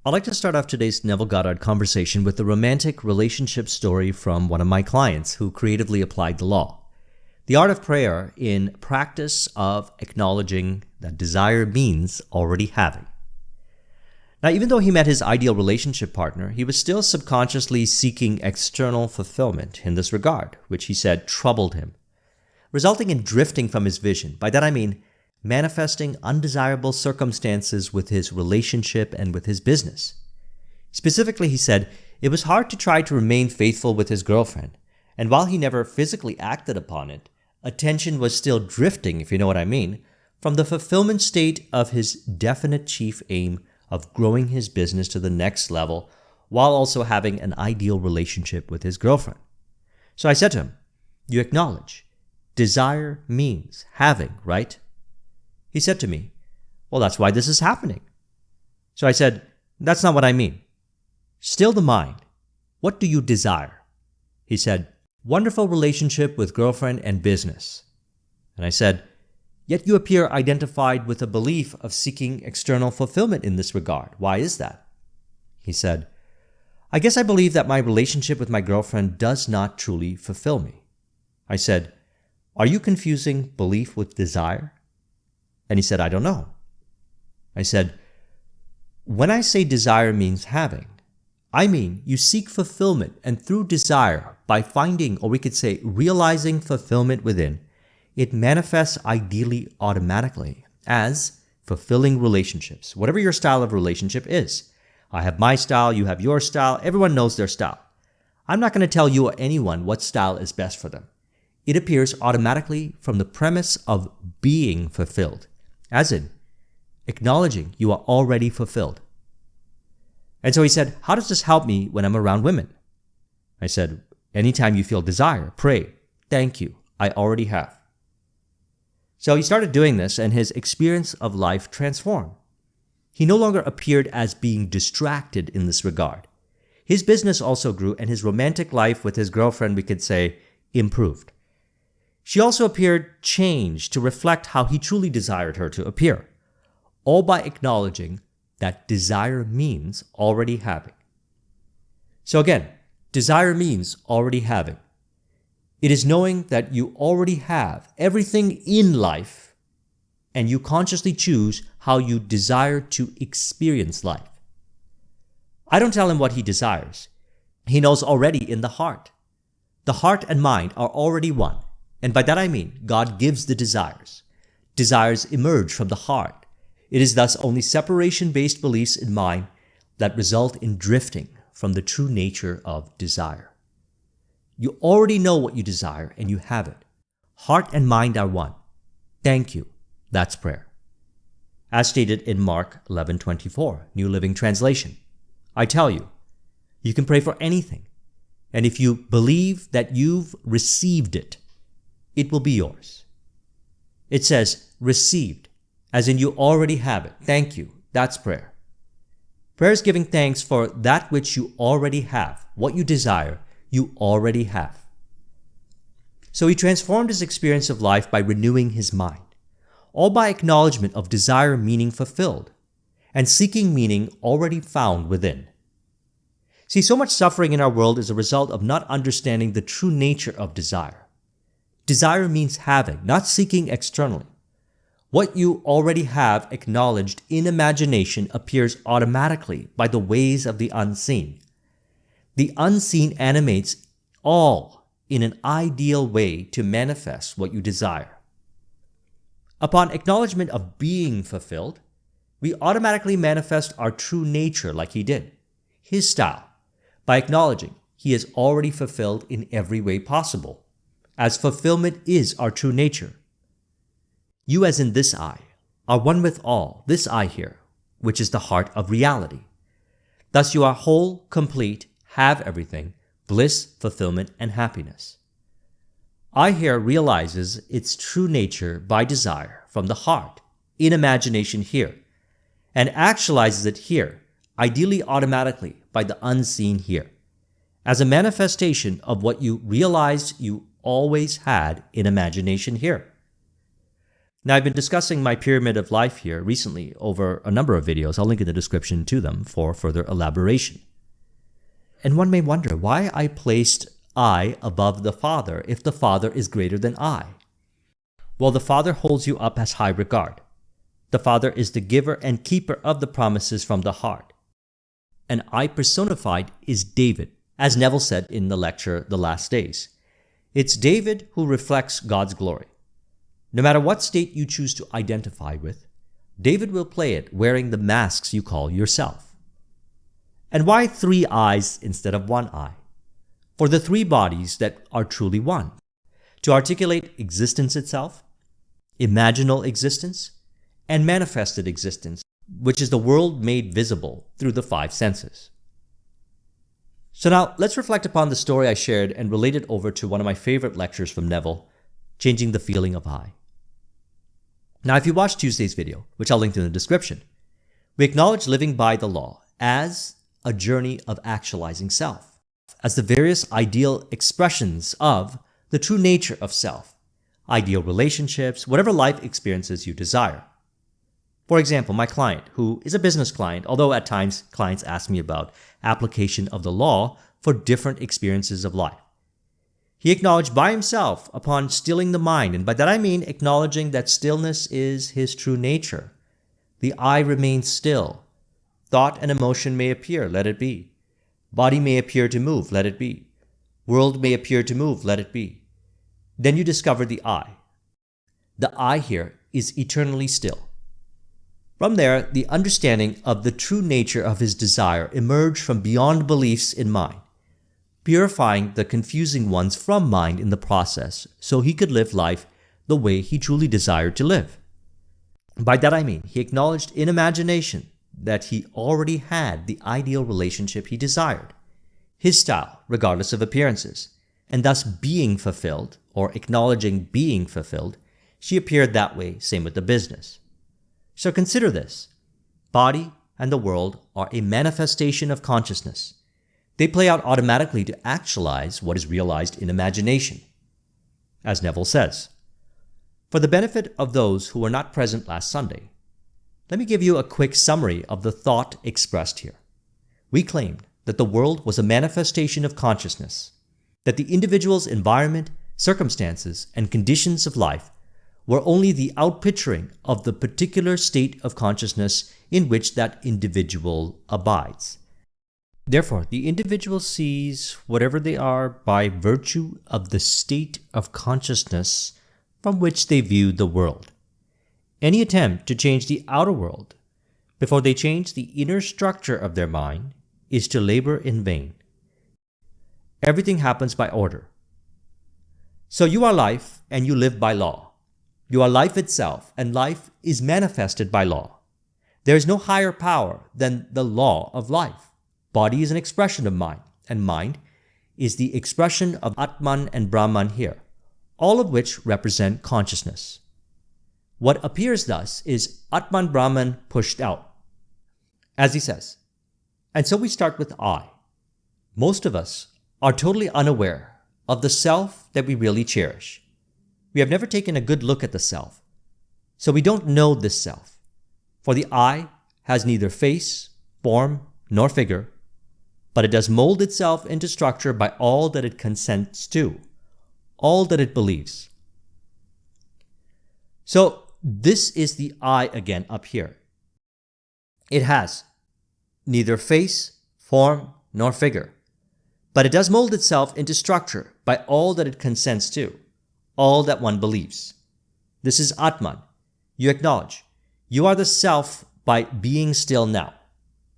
I'd like to start off today's Neville Goddard conversation with a romantic relationship story from one of my clients who creatively applied the law. The art of prayer in practice of acknowledging that desire means already having. Now, even though he met his ideal relationship partner, he was still subconsciously seeking external fulfillment in this regard, which he said troubled him, resulting in drifting from his vision. By that I mean manifesting undesirable circumstances with his relationship and with his business. Specifically, he said, it was hard to try to remain faithful with his girlfriend, and while he never physically acted upon it, attention was still drifting, if you know what I mean, from the fulfillment state of his definite chief aim of growing his business to the next level while also having an ideal relationship with his girlfriend. So I said to him, you acknowledge, desire means having, right? He said to me, well, that's why this is happening. So I said, that's not what I mean. Still the mind. What do you desire? He said, wonderful relationship with girlfriend and business. And I said, yet you appear identified with a belief of seeking external fulfillment in this regard. Why is that? He said, I guess I believe that my relationship with my girlfriend does not truly fulfill me. I said, are you confusing belief with desire? And he said, I don't know. I said, when I say desire means having, I mean you seek fulfillment, and through desire, by finding, or we could say realizing fulfillment within, it manifests ideally automatically as fulfilling relationships, whatever your style of relationship is. I have my style, you have your style, everyone knows their style. I'm not going to tell you or anyone what style is best for them. It appears automatically from the premise of being fulfilled, as in acknowledging you are already fulfilled. And so he said, how does this help me when I'm around women? I said, anytime you feel desire, pray, thank you, I already have. So he started doing this, and his experience of life transformed. He no longer appeared as being distracted in this regard. His business also grew, and his romantic life with his girlfriend, we could say, improved. She also appeared changed to reflect how he truly desired her to appear, all by acknowledging that desire means already having. So again, desire means already having. It is knowing that you already have everything in life, and you consciously choose how you desire to experience life. I don't tell him what he desires. He knows already in the heart. The heart and mind are already one. And by that I mean, God gives the desires. Desires emerge from the heart. It is thus only separation-based beliefs in mind that result in drifting from the true nature of desire. You already know what you desire, and you have it. Heart and mind are one. Thank you. That's prayer. As stated in Mark 11:24, New Living Translation, I tell you, you can pray for anything, and if you believe that you've received it, it will be yours. It says received, as in you already have it. Thank you. That's prayer. Prayer is giving thanks for that which you already have. What you desire, you already have. So he transformed his experience of life by renewing his mind, all by acknowledgement of desire meaning fulfilled, and seeking meaning already found within. See, so much suffering in our world is a result of not understanding the true nature of desire. Desire means having, not seeking externally. What you already have acknowledged in imagination appears automatically by the ways of the unseen. The unseen animates all in an ideal way to manifest what you desire. Upon acknowledgement of being fulfilled, we automatically manifest our true nature like he did, his style, by acknowledging he is already fulfilled in every way possible, as fulfillment is our true nature. You as in this I are one with all, this I here, which is the heart of reality. Thus you are whole, complete, have everything, bliss, fulfillment, and happiness. I here realizes its true nature by desire from the heart, in imagination here, and actualizes it here, ideally automatically by the unseen here, as a manifestation of what you realized you always had in imagination here. Now, I've been discussing my pyramid of life here recently over a number of videos. I'll link in the description to them for further elaboration. And one may wonder why I placed I above the Father if the Father is greater than I. Well, the Father holds you up as high regard. The Father is the giver and keeper of the promises from the heart. And I personified is David, as Neville said in the lecture The Last Days. It's David who reflects God's glory. No matter what state you choose to identify with, David will play it wearing the masks you call yourself. And why 3 eyes instead of 1 eye? For the 3 bodies that are truly one. To articulate existence itself, imaginal existence, and manifested existence, which is the world made visible through the 5 senses. So now, let's reflect upon the story I shared and relate it over to one of my favorite lectures from Neville, Changing the Feeling of I. Now, if you watched Tuesday's video, which I'll link in the description, we acknowledge living by the law as a journey of actualizing self, as the various ideal expressions of the true nature of self, ideal relationships, whatever life experiences you desire. For example, my client, who is a business client, although at times clients ask me about application of the law for different experiences of life. He acknowledged by himself upon stilling the mind, and by that I mean acknowledging that stillness is his true nature. The I remains still. Thought and emotion may appear, let it be. Body may appear to move, let it be. World may appear to move, let it be. Then you discover the I. The I here is eternally still. From there, the understanding of the true nature of his desire emerged from beyond beliefs in mind, purifying the confusing ones from mind in the process so he could live life the way he truly desired to live. By that I mean, he acknowledged in imagination that he already had the ideal relationship he desired, his style, regardless of appearances, and thus being fulfilled, or acknowledging being fulfilled, she appeared that way, same with the business. So consider this. Body and the world are a manifestation of consciousness. They play out automatically to actualize what is realized in imagination. As Neville says, for the benefit of those who were not present last Sunday, let me give you a quick summary of the thought expressed here. We claimed that the world was a manifestation of consciousness, that the individual's environment, circumstances, and conditions of life were only the outpicturing of the particular state of consciousness in which that individual abides. Therefore, the individual sees whatever they are by virtue of the state of consciousness from which they view the world. Any attempt to change the outer world before they change the inner structure of their mind is to labor in vain. Everything happens by order. So you are life and you live by law. You are life itself, and life is manifested by law. There is no higher power than the law of life. Body is an expression of mind, and mind is the expression of Atman and Brahman here, all of which represent consciousness. What appears thus is Atman Brahman pushed out, as he says. And so we start with I. Most of us are totally unaware of the self that we really cherish. We have never taken a good look at the self, so we don't know this self. For the I has neither face, form, nor figure, but it does mold itself into structure by all that it consents to, all that it believes. So this is the I again up here. It has neither face, form, nor figure, but it does mold itself into structure by all that it consents to, all that one believes. This is Atman. You acknowledge. You are the self by being still now,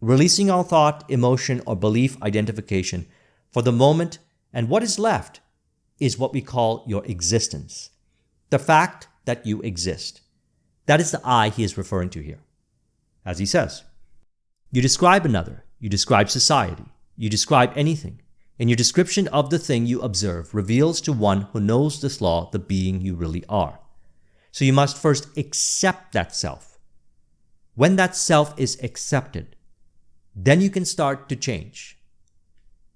releasing all thought, emotion, or belief identification for the moment, and what is left is what we call your existence, the fact that you exist. That is the I he is referring to here. As he says, you describe another, you describe society, you describe anything, and your description of the thing you observe reveals to one who knows this law the being you really are. So you must first accept that self. When that self is accepted, then you can start to change.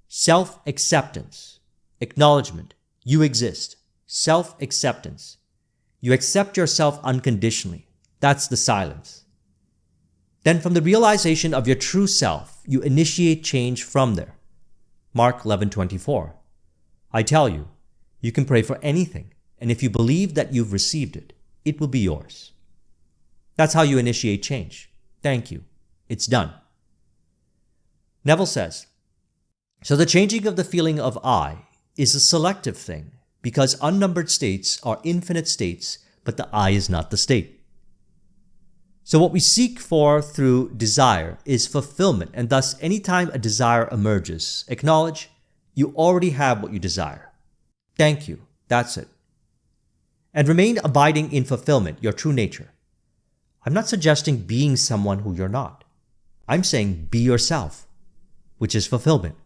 Self-acceptance, acknowledgement, you exist, self-acceptance. You accept yourself unconditionally. That's the silence. Then from the realization of your true self, you initiate change from there. Mark 11:24. I tell you, you can pray for anything, and if you believe that you've received it, it will be yours. That's how you initiate change. Thank you. It's done. Neville says, so the changing of the feeling of I is a selective thing because unnumbered states are infinite states, but the I is not the state. So what we seek for through desire is fulfillment, and thus anytime a desire emerges, acknowledge you already have what you desire. Thank you. That's it. And remain abiding in fulfillment, your true nature. I'm not suggesting being someone who you're not. I'm saying be yourself, which is fulfillment.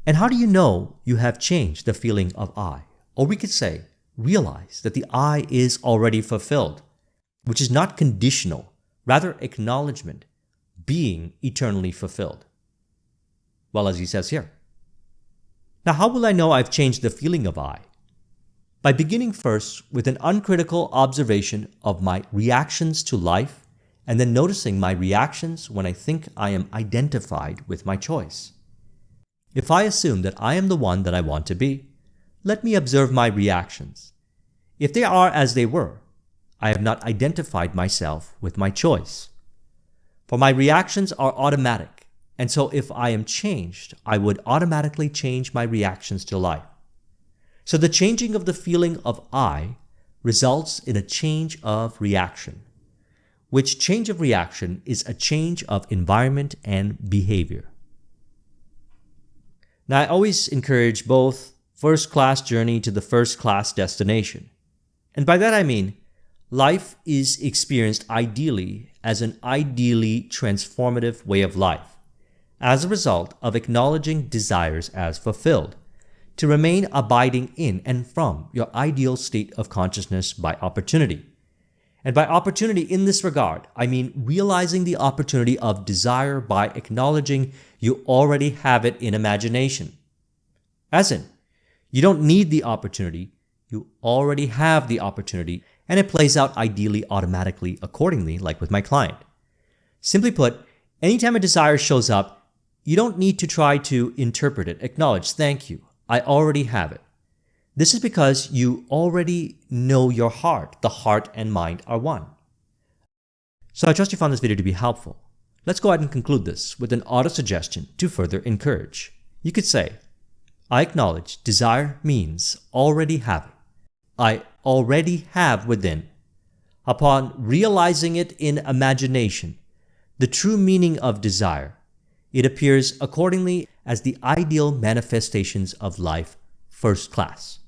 And how do you know you have changed the feeling of I? Or we could say, realize that the I is already fulfilled, which is not conditional, rather acknowledgement, being eternally fulfilled. Well, as he says here. Now, how will I know I've changed the feeling of I? By beginning first with an uncritical observation of my reactions to life, and then noticing my reactions when I think I am identified with my choice. If I assume that I am the one that I want to be, let me observe my reactions. If they are as they were, I have not identified myself with my choice. For my reactions are automatic, and so if I am changed, I would automatically change my reactions to life. So the changing of the feeling of I results in a change of reaction, which change of reaction is a change of environment and behavior. Now, I always encourage both first-class journey to the first-class destination. And by that I mean, life is experienced ideally as an ideally transformative way of life, as a result of acknowledging desires as fulfilled, to remain abiding in and from your ideal state of consciousness by opportunity. And by opportunity in this regard, I mean realizing the opportunity of desire by acknowledging you already have it in imagination. As in, you don't need the opportunity, you already have the opportunity, and it plays out ideally automatically accordingly, like with my client. Simply put, anytime a desire shows up, you don't need to try to interpret it. Acknowledge, thank you, I already have it. This is because you already know your heart. The heart and mind are one. So I trust you found this video to be helpful. Let's go ahead and conclude this with an auto-suggestion to further encourage. You could say, I acknowledge desire means already having. I already have within. Upon realizing it in imagination, the true meaning of desire, it appears accordingly as the ideal manifestations of life first class.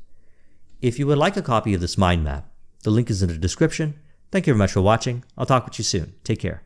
If you would like a copy of this mind map, the link is in the description. Thank you very much for watching. I'll talk with you soon. Take care.